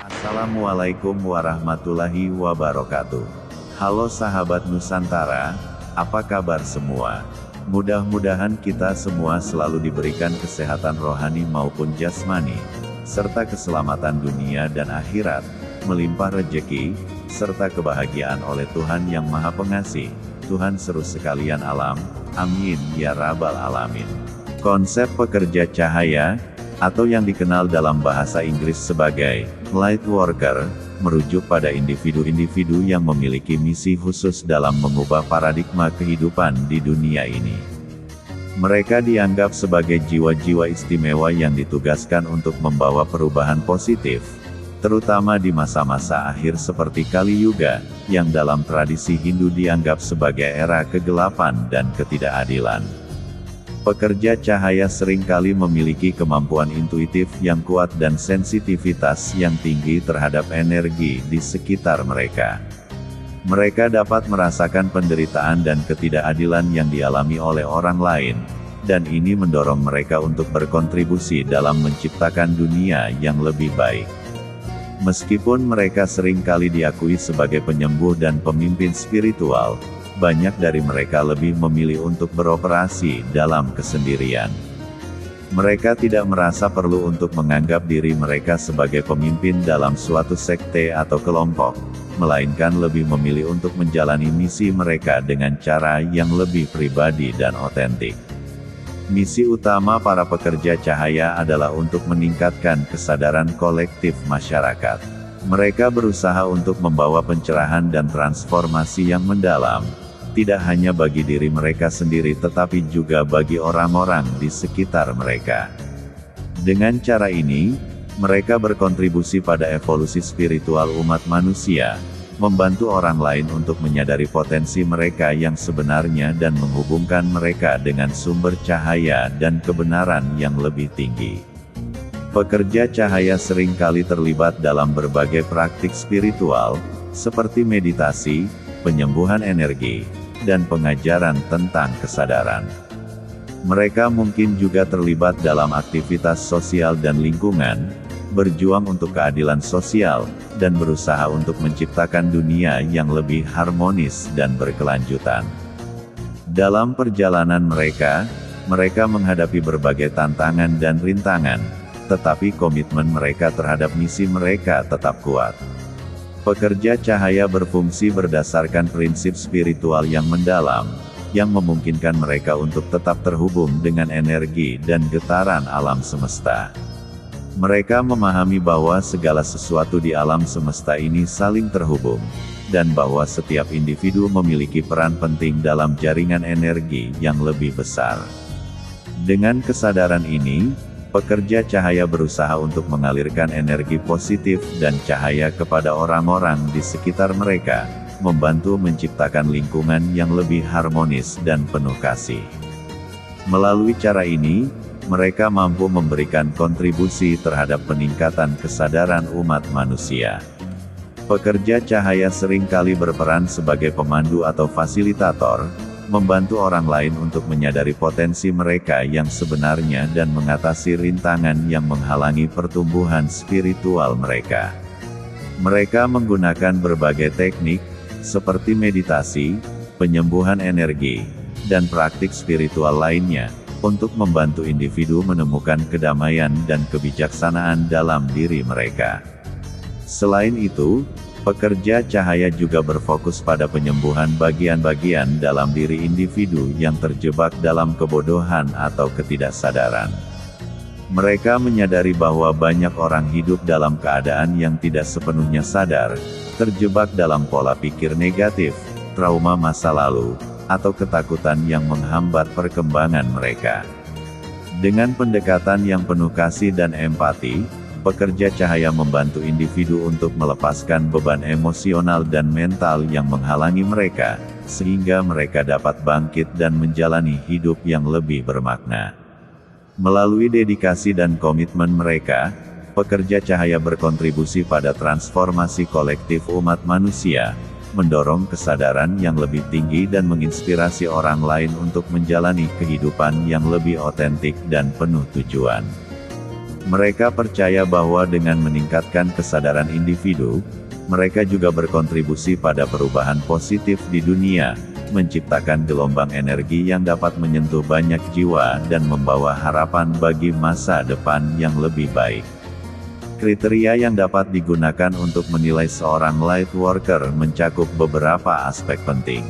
Assalamualaikum warahmatullahi wabarakatuh. Halo sahabat Nusantara, apa kabar semua? Mudah-mudahan kita semua selalu diberikan kesehatan rohani maupun jasmani, serta keselamatan dunia dan akhirat, melimpah rejeki, serta kebahagiaan oleh Tuhan yang Maha Pengasih, Tuhan seru sekalian alam, amin ya rabbal alamin. Konsep pekerja cahaya, atau yang dikenal dalam bahasa Inggris sebagai light worker, merujuk pada individu-individu yang memiliki misi khusus dalam mengubah paradigma kehidupan di dunia ini. Mereka dianggap sebagai jiwa-jiwa istimewa yang ditugaskan untuk membawa perubahan positif, terutama di masa-masa akhir seperti Kali Yuga, yang dalam tradisi Hindu dianggap sebagai era kegelapan dan ketidakadilan. Pekerja cahaya seringkali memiliki kemampuan intuitif yang kuat dan sensitivitas yang tinggi terhadap energi di sekitar mereka. Mereka dapat merasakan penderitaan dan ketidakadilan yang dialami oleh orang lain, dan ini mendorong mereka untuk berkontribusi dalam menciptakan dunia yang lebih baik. Meskipun mereka seringkali diakui sebagai penyembuh dan pemimpin spiritual, banyak dari mereka lebih memilih untuk beroperasi dalam kesendirian. Mereka tidak merasa perlu untuk menganggap diri mereka sebagai pemimpin dalam suatu sekte atau kelompok, melainkan lebih memilih untuk menjalani misi mereka dengan cara yang lebih pribadi dan otentik. Misi utama para pekerja cahaya adalah untuk meningkatkan kesadaran kolektif masyarakat. Mereka berusaha untuk membawa pencerahan dan transformasi yang mendalam, tidak hanya bagi diri mereka sendiri tetapi juga bagi orang-orang di sekitar mereka. Dengan cara ini, mereka berkontribusi pada evolusi spiritual umat manusia, membantu orang lain untuk menyadari potensi mereka yang sebenarnya dan menghubungkan mereka dengan sumber cahaya dan kebenaran yang lebih tinggi. Pekerja cahaya seringkali terlibat dalam berbagai praktik spiritual, seperti meditasi, penyembuhan energi, dan pengajaran tentang kesadaran. Mereka mungkin juga terlibat dalam aktivitas sosial dan lingkungan, berjuang untuk keadilan sosial, dan berusaha untuk menciptakan dunia yang lebih harmonis dan berkelanjutan. Dalam perjalanan mereka menghadapi berbagai tantangan dan rintangan, tetapi komitmen mereka terhadap misi mereka tetap kuat. Pekerja cahaya berfungsi berdasarkan prinsip spiritual yang mendalam, yang memungkinkan mereka untuk tetap terhubung dengan energi dan getaran alam semesta. Mereka memahami bahwa segala sesuatu di alam semesta ini saling terhubung, dan bahwa setiap individu memiliki peran penting dalam jaringan energi yang lebih besar. Dengan kesadaran ini, pekerja cahaya berusaha untuk mengalirkan energi positif dan cahaya kepada orang-orang di sekitar mereka, membantu menciptakan lingkungan yang lebih harmonis dan penuh kasih. Melalui cara ini, mereka mampu memberikan kontribusi terhadap peningkatan kesadaran umat manusia. Pekerja cahaya seringkali berperan sebagai pemandu atau fasilitator, membantu orang lain untuk menyadari potensi mereka yang sebenarnya dan mengatasi rintangan yang menghalangi pertumbuhan spiritual mereka. Mereka menggunakan berbagai teknik, seperti meditasi, penyembuhan energi, dan praktik spiritual lainnya, untuk membantu individu menemukan kedamaian dan kebijaksanaan dalam diri mereka. Selain itu, pekerja cahaya juga berfokus pada penyembuhan bagian-bagian dalam diri individu yang terjebak dalam kebodohan atau ketidaksadaran. Mereka menyadari bahwa banyak orang hidup dalam keadaan yang tidak sepenuhnya sadar, terjebak dalam pola pikir negatif, trauma masa lalu, atau ketakutan yang menghambat perkembangan mereka. Dengan pendekatan yang penuh kasih dan empati, pekerja cahaya membantu individu untuk melepaskan beban emosional dan mental yang menghalangi mereka, sehingga mereka dapat bangkit dan menjalani hidup yang lebih bermakna. Melalui dedikasi dan komitmen mereka, pekerja cahaya berkontribusi pada transformasi kolektif umat manusia, mendorong kesadaran yang lebih tinggi dan menginspirasi orang lain untuk menjalani kehidupan yang lebih otentik dan penuh tujuan. Mereka percaya bahwa dengan meningkatkan kesadaran individu, mereka juga berkontribusi pada perubahan positif di dunia, menciptakan gelombang energi yang dapat menyentuh banyak jiwa dan membawa harapan bagi masa depan yang lebih baik. Kriteria yang dapat digunakan untuk menilai seorang light worker mencakup beberapa aspek penting.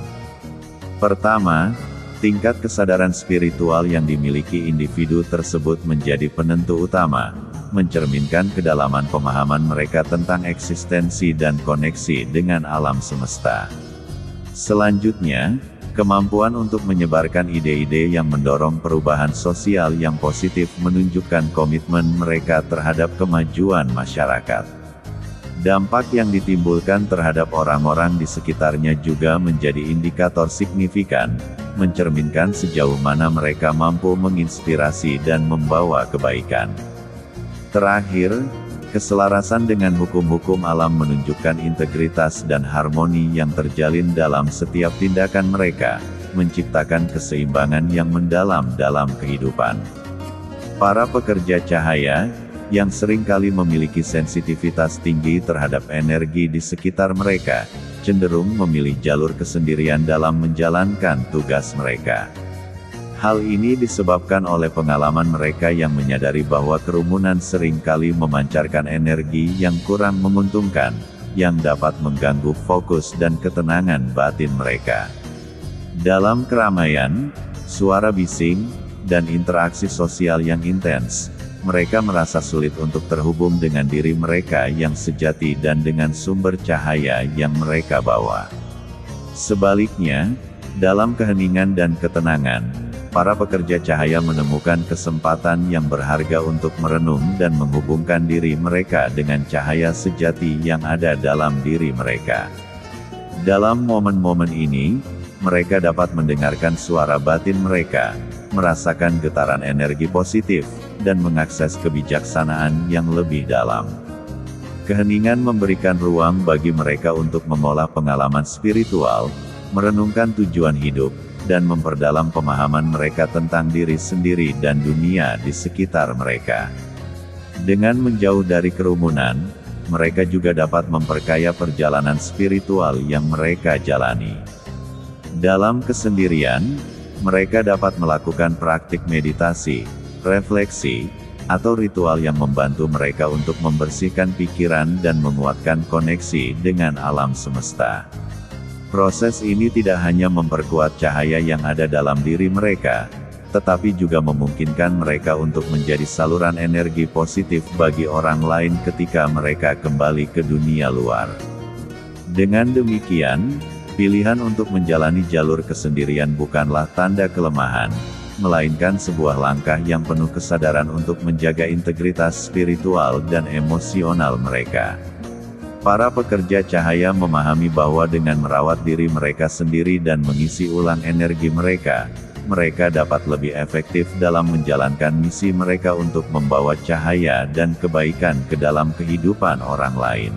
Pertama, tingkat kesadaran spiritual yang dimiliki individu tersebut menjadi penentu utama, mencerminkan kedalaman pemahaman mereka tentang eksistensi dan koneksi dengan alam semesta. Selanjutnya, kemampuan untuk menyebarkan ide-ide yang mendorong perubahan sosial yang positif menunjukkan komitmen mereka terhadap kemajuan masyarakat. Dampak yang ditimbulkan terhadap orang-orang di sekitarnya juga menjadi indikator signifikan, mencerminkan sejauh mana mereka mampu menginspirasi dan membawa kebaikan. Terakhir, keselarasan dengan hukum-hukum alam menunjukkan integritas dan harmoni yang terjalin dalam setiap tindakan mereka, menciptakan keseimbangan yang mendalam dalam kehidupan. Para pekerja cahaya, yang seringkali memiliki sensitivitas tinggi terhadap energi di sekitar mereka, cenderung memilih jalur kesendirian dalam menjalankan tugas mereka. Hal ini disebabkan oleh pengalaman mereka yang menyadari bahwa kerumunan seringkali memancarkan energi yang kurang menguntungkan, yang dapat mengganggu fokus dan ketenangan batin mereka. Dalam keramaian, suara bising, dan interaksi sosial yang intens, mereka merasa sulit untuk terhubung dengan diri mereka yang sejati dan dengan sumber cahaya yang mereka bawa. Sebaliknya, dalam keheningan dan ketenangan, para pekerja cahaya menemukan kesempatan yang berharga untuk merenung dan menghubungkan diri mereka dengan cahaya sejati yang ada dalam diri mereka. Dalam momen-momen ini, mereka dapat mendengarkan suara batin mereka, merasakan getaran energi positif, dan mengakses kebijaksanaan yang lebih dalam. Keheningan memberikan ruang bagi mereka untuk mengolah pengalaman spiritual, merenungkan tujuan hidup, dan memperdalam pemahaman mereka tentang diri sendiri dan dunia di sekitar mereka. Dengan menjauh dari kerumunan, mereka juga dapat memperkaya perjalanan spiritual yang mereka jalani. Dalam kesendirian, mereka dapat melakukan praktik meditasi, refleksi, atau ritual yang membantu mereka untuk membersihkan pikiran dan menguatkan koneksi dengan alam semesta. Proses ini tidak hanya memperkuat cahaya yang ada dalam diri mereka, tetapi juga memungkinkan mereka untuk menjadi saluran energi positif bagi orang lain ketika mereka kembali ke dunia luar. Dengan demikian, pilihan untuk menjalani jalur kesendirian bukanlah tanda kelemahan, melainkan sebuah langkah yang penuh kesadaran untuk menjaga integritas spiritual dan emosional mereka. Para pekerja cahaya memahami bahwa dengan merawat diri mereka sendiri dan mengisi ulang energi mereka, mereka dapat lebih efektif dalam menjalankan misi mereka untuk membawa cahaya dan kebaikan ke dalam kehidupan orang lain.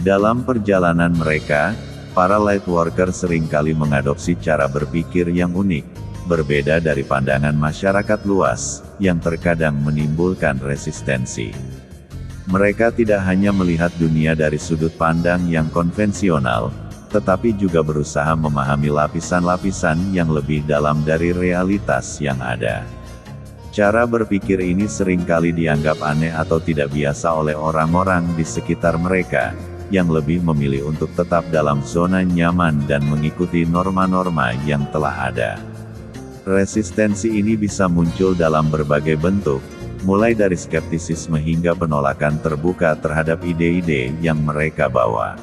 Dalam perjalanan mereka, para light worker seringkali mengadopsi cara berpikir yang unik, berbeda dari pandangan masyarakat luas, yang terkadang menimbulkan resistensi. Mereka tidak hanya melihat dunia dari sudut pandang yang konvensional, tetapi juga berusaha memahami lapisan-lapisan yang lebih dalam dari realitas yang ada. Cara berpikir ini seringkali dianggap aneh atau tidak biasa oleh orang-orang di sekitar mereka, yang lebih memilih untuk tetap dalam zona nyaman dan mengikuti norma-norma yang telah ada. Resistensi ini bisa muncul dalam berbagai bentuk, mulai dari skeptisisme hingga penolakan terbuka terhadap ide-ide yang mereka bawa.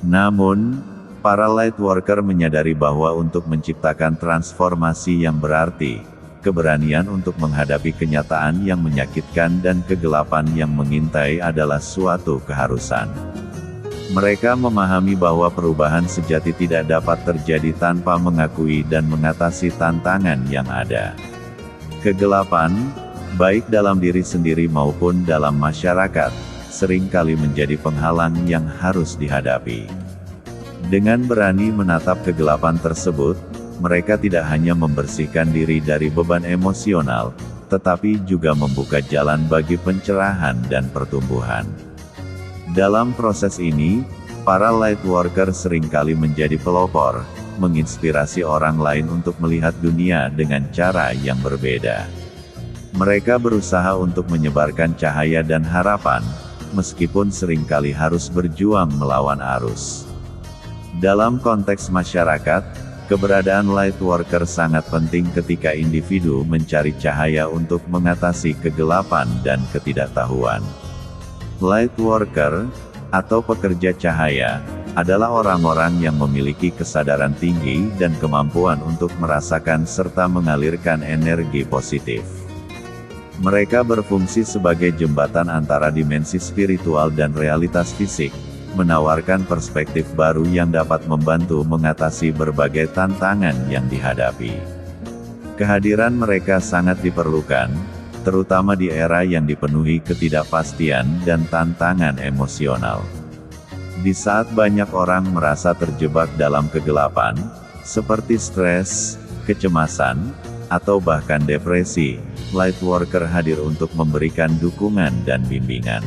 Namun, para light worker menyadari bahwa untuk menciptakan transformasi yang berarti, keberanian untuk menghadapi kenyataan yang menyakitkan dan kegelapan yang mengintai adalah suatu keharusan. Mereka memahami bahwa perubahan sejati tidak dapat terjadi tanpa mengakui dan mengatasi tantangan yang ada. Kegelapan, baik dalam diri sendiri maupun dalam masyarakat, seringkali menjadi penghalang yang harus dihadapi. Dengan berani menatap kegelapan tersebut, mereka tidak hanya membersihkan diri dari beban emosional, tetapi juga membuka jalan bagi pencerahan dan pertumbuhan. Dalam proses ini, para Lightworker seringkali menjadi pelopor, menginspirasi orang lain untuk melihat dunia dengan cara yang berbeda. Mereka berusaha untuk menyebarkan cahaya dan harapan, meskipun seringkali harus berjuang melawan arus. Dalam konteks masyarakat, keberadaan Lightworker sangat penting ketika individu mencari cahaya untuk mengatasi kegelapan dan ketidaktahuan. Lightworker, atau pekerja cahaya, adalah orang-orang yang memiliki kesadaran tinggi dan kemampuan untuk merasakan serta mengalirkan energi positif. Mereka berfungsi sebagai jembatan antara dimensi spiritual dan realitas fisik, menawarkan perspektif baru yang dapat membantu mengatasi berbagai tantangan yang dihadapi. Kehadiran mereka sangat diperlukan, terutama di era yang dipenuhi ketidakpastian dan tantangan emosional. Di saat banyak orang merasa terjebak dalam kegelapan, seperti stres, kecemasan, atau bahkan depresi, Lightworker hadir untuk memberikan dukungan dan bimbingan.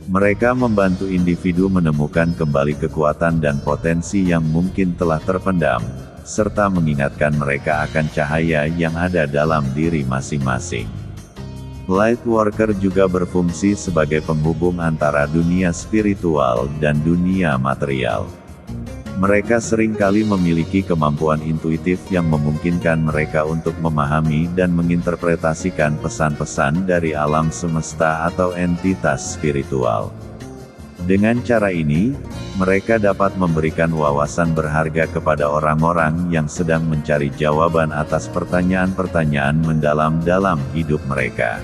Mereka membantu individu menemukan kembali kekuatan dan potensi yang mungkin telah terpendam, serta mengingatkan mereka akan cahaya yang ada dalam diri masing-masing. Lightworker juga berfungsi sebagai penghubung antara dunia spiritual dan dunia material. Mereka seringkali memiliki kemampuan intuitif yang memungkinkan mereka untuk memahami dan menginterpretasikan pesan-pesan dari alam semesta atau entitas spiritual. Dengan cara ini, mereka dapat memberikan wawasan berharga kepada orang-orang yang sedang mencari jawaban atas pertanyaan-pertanyaan mendalam dalam hidup mereka.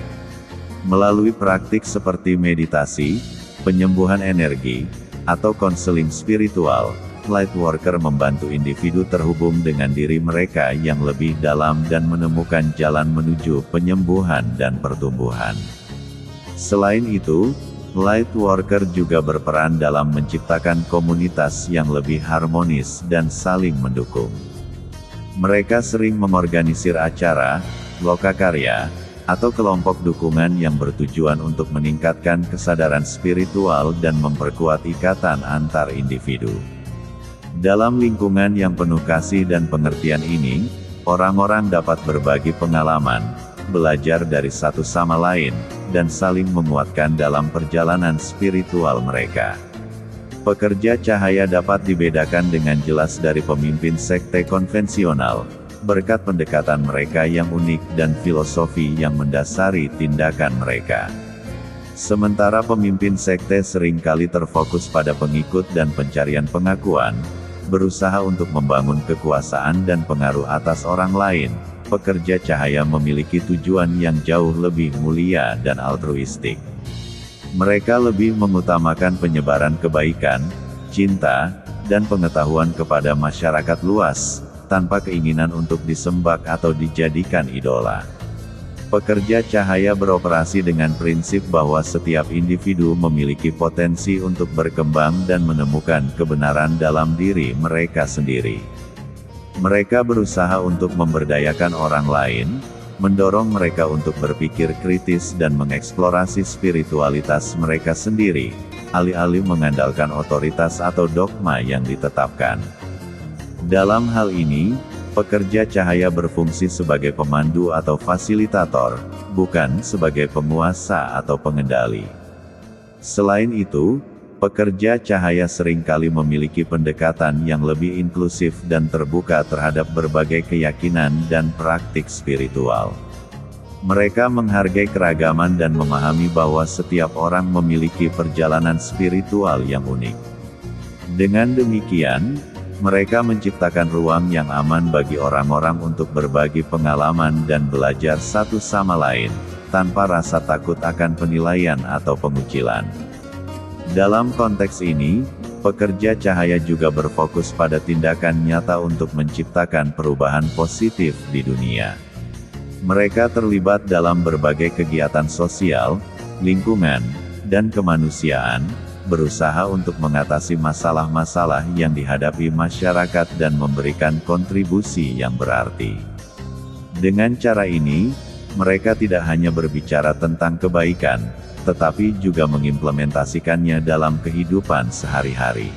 Melalui praktik seperti meditasi, penyembuhan energi, atau konseling spiritual, Lightworker membantu individu terhubung dengan diri mereka yang lebih dalam dan menemukan jalan menuju penyembuhan dan pertumbuhan. Selain itu, Lightworker juga berperan dalam menciptakan komunitas yang lebih harmonis dan saling mendukung. Mereka sering mengorganisir acara, lokakarya, atau kelompok dukungan yang bertujuan untuk meningkatkan kesadaran spiritual dan memperkuat ikatan antar individu. Dalam lingkungan yang penuh kasih dan pengertian ini, orang-orang dapat berbagi pengalaman, belajar dari satu sama lain, dan saling menguatkan dalam perjalanan spiritual mereka. Pekerja cahaya dapat dibedakan dengan jelas dari pemimpin sekte konvensional, berkat pendekatan mereka yang unik dan filosofi yang mendasari tindakan mereka. Sementara pemimpin sekte seringkali terfokus pada pengikut dan pencarian pengakuan, berusaha untuk membangun kekuasaan dan pengaruh atas orang lain, pekerja cahaya memiliki tujuan yang jauh lebih mulia dan altruistik. Mereka lebih mengutamakan penyebaran kebaikan, cinta, dan pengetahuan kepada masyarakat luas, tanpa keinginan untuk disembah atau dijadikan idola. Pekerja cahaya beroperasi dengan prinsip bahwa setiap individu memiliki potensi untuk berkembang dan menemukan kebenaran dalam diri mereka sendiri. Mereka berusaha untuk memberdayakan orang lain, mendorong mereka untuk berpikir kritis dan mengeksplorasi spiritualitas mereka sendiri, alih-alih mengandalkan otoritas atau dogma yang ditetapkan. Dalam hal ini, pekerja cahaya berfungsi sebagai pemandu atau fasilitator, bukan sebagai penguasa atau pengendali. Selain itu, pekerja cahaya seringkali memiliki pendekatan yang lebih inklusif dan terbuka terhadap berbagai keyakinan dan praktik spiritual. Mereka menghargai keragaman dan memahami bahwa setiap orang memiliki perjalanan spiritual yang unik. Dengan demikian, mereka menciptakan ruang yang aman bagi orang-orang untuk berbagi pengalaman dan belajar satu sama lain, tanpa rasa takut akan penilaian atau pengucilan. Dalam konteks ini, pekerja cahaya juga berfokus pada tindakan nyata untuk menciptakan perubahan positif di dunia. Mereka terlibat dalam berbagai kegiatan sosial, lingkungan, dan kemanusiaan, berusaha untuk mengatasi masalah-masalah yang dihadapi masyarakat dan memberikan kontribusi yang berarti. Dengan cara ini, mereka tidak hanya berbicara tentang kebaikan, tetapi juga mengimplementasikannya dalam kehidupan sehari-hari.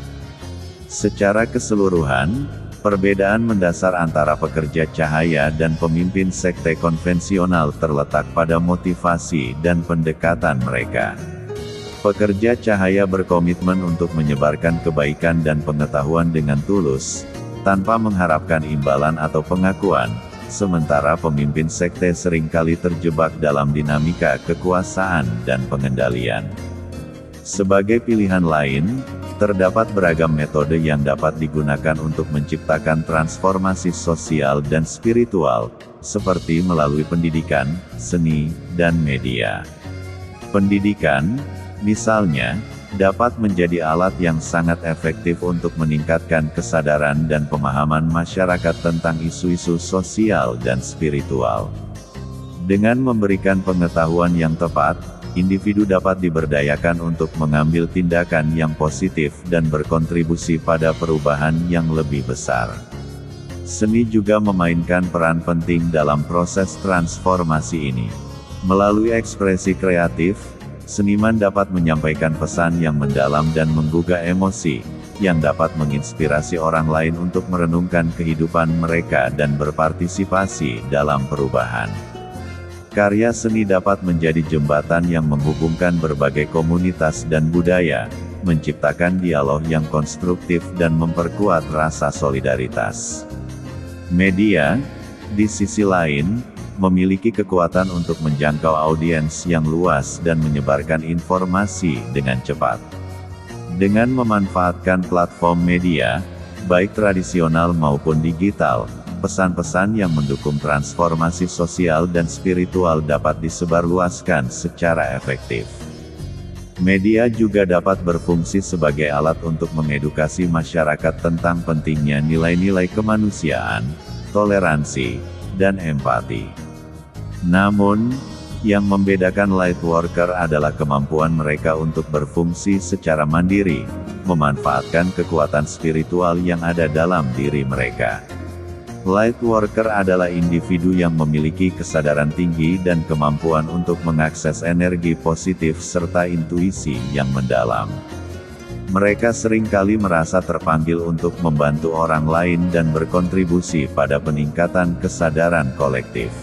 Secara keseluruhan, perbedaan mendasar antara pekerja cahaya dan pemimpin sekte konvensional terletak pada motivasi dan pendekatan mereka. Pekerja cahaya berkomitmen untuk menyebarkan kebaikan dan pengetahuan dengan tulus, tanpa mengharapkan imbalan atau pengakuan, sementara pemimpin sekte seringkali terjebak dalam dinamika kekuasaan dan pengendalian. Sebagai pilihan lain, terdapat beragam metode yang dapat digunakan untuk menciptakan transformasi sosial dan spiritual, seperti melalui pendidikan, seni, dan media. Pendidikan, misalnya, dapat menjadi alat yang sangat efektif untuk meningkatkan kesadaran dan pemahaman masyarakat tentang isu-isu sosial dan spiritual. Dengan memberikan pengetahuan yang tepat, individu dapat diberdayakan untuk mengambil tindakan yang positif dan berkontribusi pada perubahan yang lebih besar. Seni juga memainkan peran penting dalam proses transformasi ini. Melalui ekspresi kreatif, seniman dapat menyampaikan pesan yang mendalam dan menggugah emosi, yang dapat menginspirasi orang lain untuk merenungkan kehidupan mereka dan berpartisipasi dalam perubahan. Karya seni dapat menjadi jembatan yang menghubungkan berbagai komunitas dan budaya, menciptakan dialog yang konstruktif dan memperkuat rasa solidaritas. Media, di sisi lain, memiliki kekuatan untuk menjangkau audiens yang luas dan menyebarkan informasi dengan cepat. Dengan memanfaatkan platform media, baik tradisional maupun digital, pesan-pesan yang mendukung transformasi sosial dan spiritual dapat disebarluaskan secara efektif. Media juga dapat berfungsi sebagai alat untuk mengedukasi masyarakat tentang pentingnya nilai-nilai kemanusiaan, toleransi, dan empati. Namun, yang membedakan Lightworker adalah kemampuan mereka untuk berfungsi secara mandiri, memanfaatkan kekuatan spiritual yang ada dalam diri mereka. Lightworker adalah individu yang memiliki kesadaran tinggi dan kemampuan untuk mengakses energi positif serta intuisi yang mendalam. Mereka seringkali merasa terpanggil untuk membantu orang lain dan berkontribusi pada peningkatan kesadaran kolektif.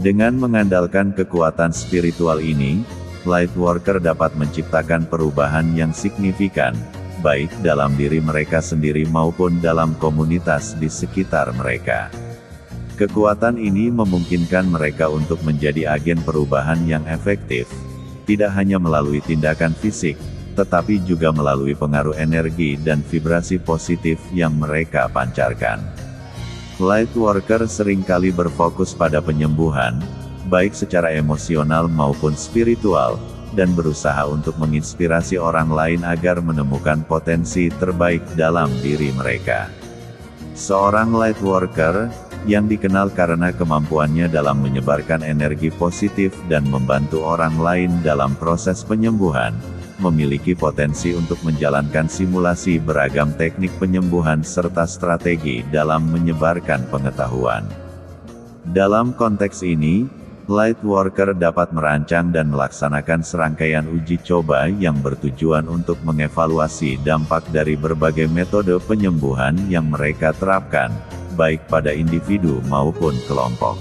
Dengan mengandalkan kekuatan spiritual ini, Lightworker dapat menciptakan perubahan yang signifikan, baik dalam diri mereka sendiri maupun dalam komunitas di sekitar mereka. Kekuatan ini memungkinkan mereka untuk menjadi agen perubahan yang efektif, tidak hanya melalui tindakan fisik, tetapi juga melalui pengaruh energi dan vibrasi positif yang mereka pancarkan. Lightworker seringkali berfokus pada penyembuhan, baik secara emosional maupun spiritual, dan berusaha untuk menginspirasi orang lain agar menemukan potensi terbaik dalam diri mereka. Seorang Lightworker, yang dikenal karena kemampuannya dalam menyebarkan energi positif dan membantu orang lain dalam proses penyembuhan, memiliki potensi untuk menjalankan simulasi beragam teknik penyembuhan serta strategi dalam menyebarkan pengetahuan. Dalam konteks ini, Lightworker dapat merancang dan melaksanakan serangkaian uji coba yang bertujuan untuk mengevaluasi dampak dari berbagai metode penyembuhan yang mereka terapkan, baik pada individu maupun kelompok.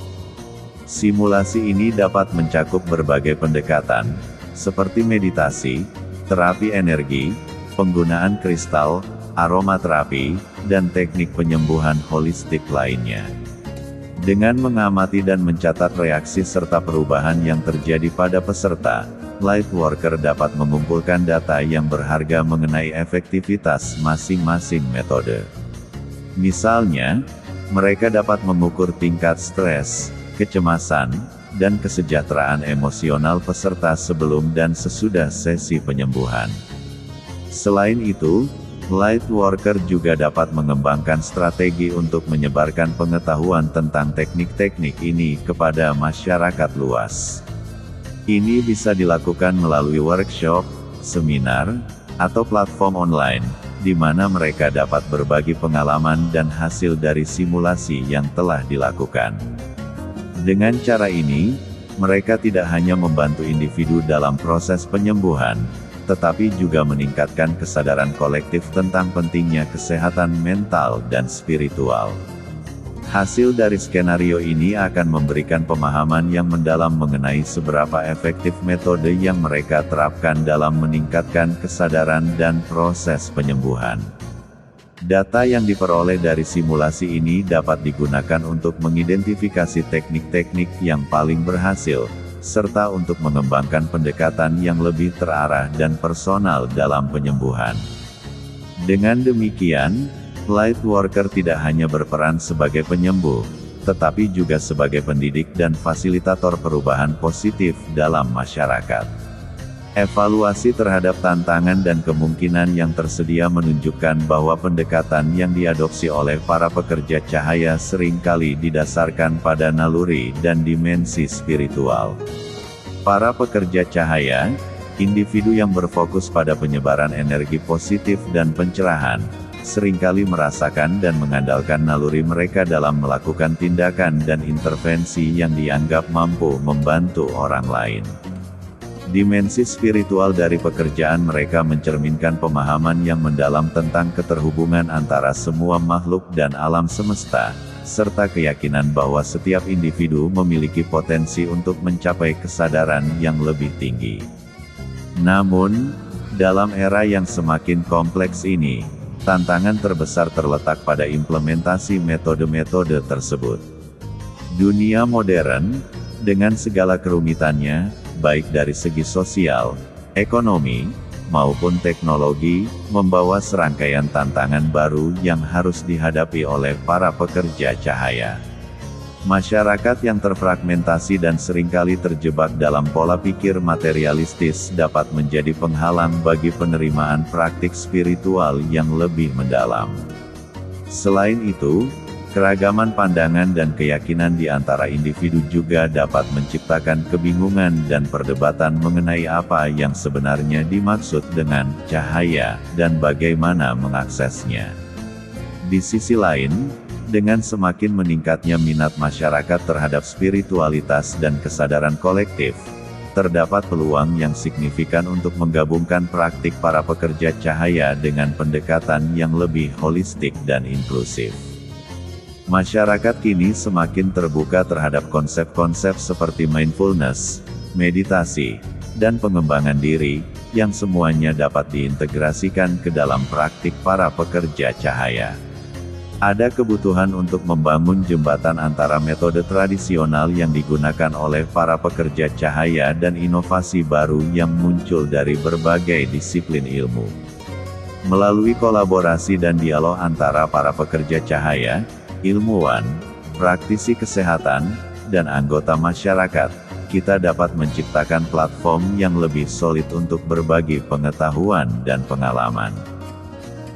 Simulasi ini dapat mencakup berbagai pendekatan, seperti meditasi, terapi energi, penggunaan kristal, aromaterapi, dan teknik penyembuhan holistik lainnya. Dengan mengamati dan mencatat reaksi serta perubahan yang terjadi pada peserta, Lightworker dapat mengumpulkan data yang berharga mengenai efektivitas masing-masing metode. Misalnya, mereka dapat mengukur tingkat stres, kecemasan, dan kesejahteraan emosional peserta sebelum dan sesudah sesi penyembuhan. Selain itu, Lightworker juga dapat mengembangkan strategi untuk menyebarkan pengetahuan tentang teknik-teknik ini kepada masyarakat luas. Ini bisa dilakukan melalui workshop, seminar, atau platform online, di mana mereka dapat berbagi pengalaman dan hasil dari simulasi yang telah dilakukan. Dengan cara ini, mereka tidak hanya membantu individu dalam proses penyembuhan, tetapi juga meningkatkan kesadaran kolektif tentang pentingnya kesehatan mental dan spiritual. Hasil dari skenario ini akan memberikan pemahaman yang mendalam mengenai seberapa efektif metode yang mereka terapkan dalam meningkatkan kesadaran dan proses penyembuhan. Data yang diperoleh dari simulasi ini dapat digunakan untuk mengidentifikasi teknik-teknik yang paling berhasil, serta untuk mengembangkan pendekatan yang lebih terarah dan personal dalam penyembuhan. Dengan demikian, Lightworker tidak hanya berperan sebagai penyembuh, tetapi juga sebagai pendidik dan fasilitator perubahan positif dalam masyarakat. Evaluasi terhadap tantangan dan kemungkinan yang tersedia menunjukkan bahwa pendekatan yang diadopsi oleh para pekerja cahaya seringkali didasarkan pada naluri dan dimensi spiritual. Para pekerja cahaya, individu yang berfokus pada penyebaran energi positif dan pencerahan, seringkali merasakan dan mengandalkan naluri mereka dalam melakukan tindakan dan intervensi yang dianggap mampu membantu orang lain. Dimensi spiritual dari pekerjaan mereka mencerminkan pemahaman yang mendalam tentang keterhubungan antara semua makhluk dan alam semesta, serta keyakinan bahwa setiap individu memiliki potensi untuk mencapai kesadaran yang lebih tinggi. Namun, dalam era yang semakin kompleks ini, tantangan terbesar terletak pada implementasi metode-metode tersebut. Dunia modern, dengan segala kerumitannya, baik dari segi sosial, ekonomi, maupun teknologi, membawa serangkaian tantangan baru yang harus dihadapi oleh para pekerja cahaya. Masyarakat yang terfragmentasi dan seringkali terjebak dalam pola pikir materialistis dapat menjadi penghalang bagi penerimaan praktik spiritual yang lebih mendalam. Selain itu, keragaman pandangan dan keyakinan di antara individu juga dapat menciptakan kebingungan dan perdebatan mengenai apa yang sebenarnya dimaksud dengan cahaya dan bagaimana mengaksesnya. Di sisi lain, dengan semakin meningkatnya minat masyarakat terhadap spiritualitas dan kesadaran kolektif, terdapat peluang yang signifikan untuk menggabungkan praktik para pekerja cahaya dengan pendekatan yang lebih holistik dan inklusif. Masyarakat kini semakin terbuka terhadap konsep-konsep seperti mindfulness, meditasi, dan pengembangan diri, yang semuanya dapat diintegrasikan ke dalam praktik para pekerja cahaya. Ada kebutuhan untuk membangun jembatan antara metode tradisional yang digunakan oleh para pekerja cahaya dan inovasi baru yang muncul dari berbagai disiplin ilmu. Melalui kolaborasi dan dialog antara para pekerja cahaya, ilmuwan, praktisi kesehatan, dan anggota masyarakat, kita dapat menciptakan platform yang lebih solid untuk berbagi pengetahuan dan pengalaman.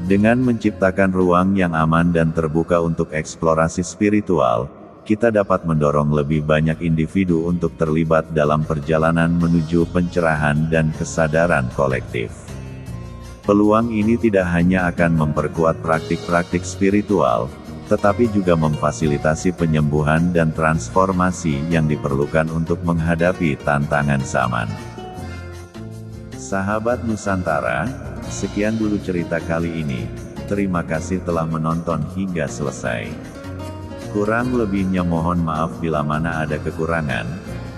Dengan menciptakan ruang yang aman dan terbuka untuk eksplorasi spiritual, kita dapat mendorong lebih banyak individu untuk terlibat dalam perjalanan menuju pencerahan dan kesadaran kolektif. Peluang ini tidak hanya akan memperkuat praktik-praktik spiritual, tetapi juga memfasilitasi penyembuhan dan transformasi yang diperlukan untuk menghadapi tantangan zaman. Sahabat Nusantara, sekian dulu cerita kali ini. Terima kasih telah menonton hingga selesai. Kurang lebihnya mohon maaf bila mana ada kekurangan,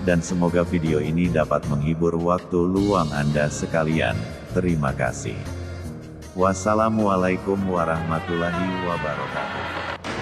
dan semoga video ini dapat menghibur waktu luang Anda sekalian. Terima kasih. Wassalamualaikum warahmatullahi wabarakatuh.